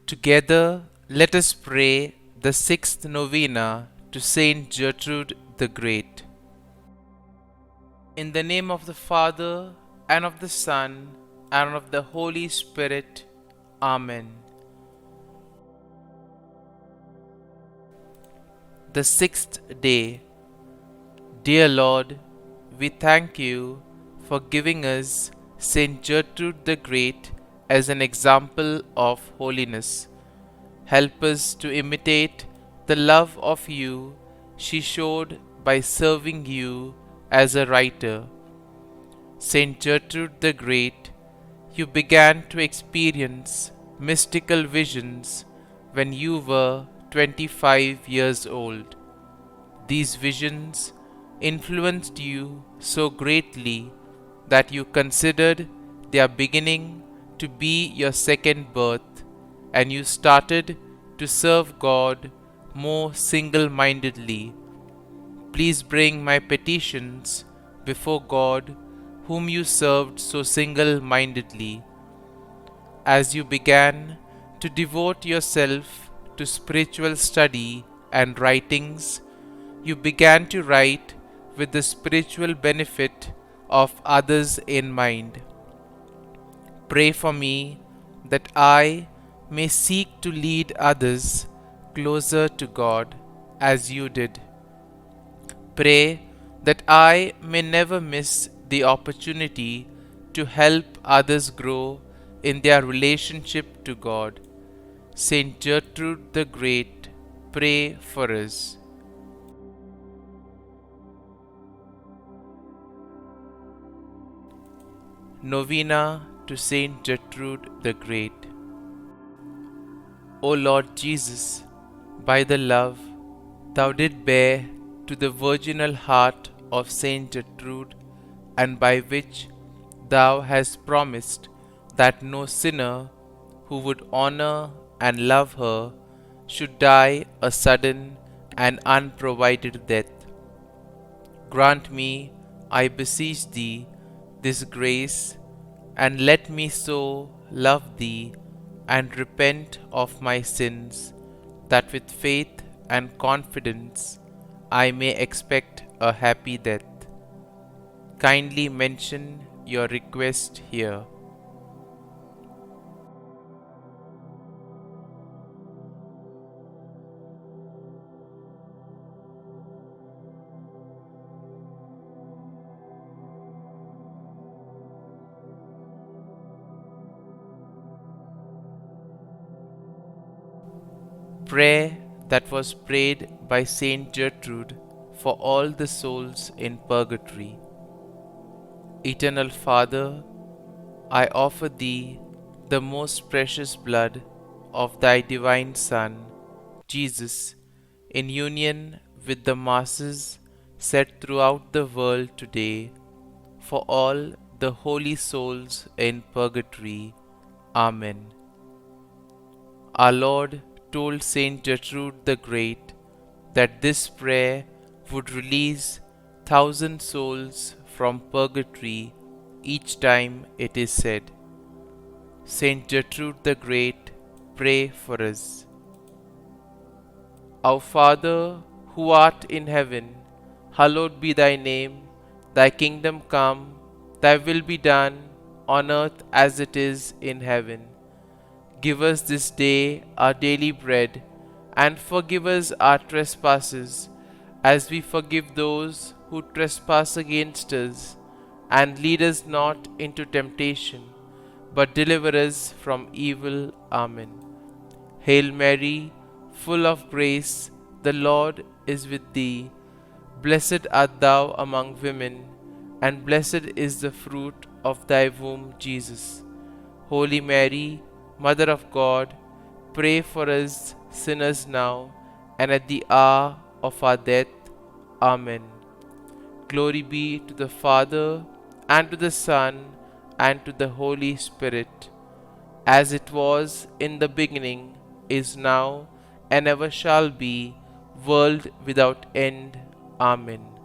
Together, let us pray the sixth novena to St Gertrude the Great. In the name of the Father, and of the Son, and of the Holy Spirit. Amen. The sixth day. Dear Lord, we thank you for giving us St Gertrude the Great as an example of holiness. Help us to imitate the love of you she showed by serving you as a writer. St Gertrude the Great, you began to experience mystical visions when you were 25 years old. These visions influenced you so greatly that you considered their beginning to be your second birth, and you started to serve God more single-mindedly. Please bring my petitions before God, whom you served so single-mindedly. As you began to devote yourself to spiritual study and writings, you began to write with the spiritual benefit of others in mind. Pray for me that I may seek to lead others closer to God as you did. Pray that I may never miss the opportunity to help others grow in their relationship to God. St. Gertrude the Great, pray for us. Novena to St. Gertrude the Great. O Lord Jesus, by the love thou did bear to the virginal heart of St. Gertrude, and by which thou hast promised that no sinner who would honor and love her should die a sudden and unprovided death, grant me, I beseech thee, this grace, and let me so love thee and repent of my sins, that with faith and confidence I may expect a happy death. Kindly mention your request here. Prayer that was prayed by St. Gertrude for all the souls in purgatory. Eternal Father, I offer thee the most precious blood of thy divine Son, Jesus, in union with the masses said throughout the world today, for all the holy souls in purgatory. Amen. Our Lord told St. Gertrude the Great that this prayer would release 1,000 souls from purgatory each time it is said. St. Gertrude the Great, pray for us. Our Father, who art in heaven, hallowed be thy name. Thy kingdom come, thy will be done, on earth as it is in heaven. Give us this day our daily bread, and forgive us our trespasses, as we forgive those who trespass against us. And lead us not into temptation, but deliver us from evil. Amen. Hail Mary, full of grace, the Lord is with thee. Blessed art thou among women, and blessed is the fruit of thy womb, Jesus. Holy Mary, Mother of God, pray for us sinners now and at the hour of our death. Amen. Glory be to the Father, and to the Son, and to the Holy Spirit, as it was in the beginning, is now, and ever shall be, world without end. Amen.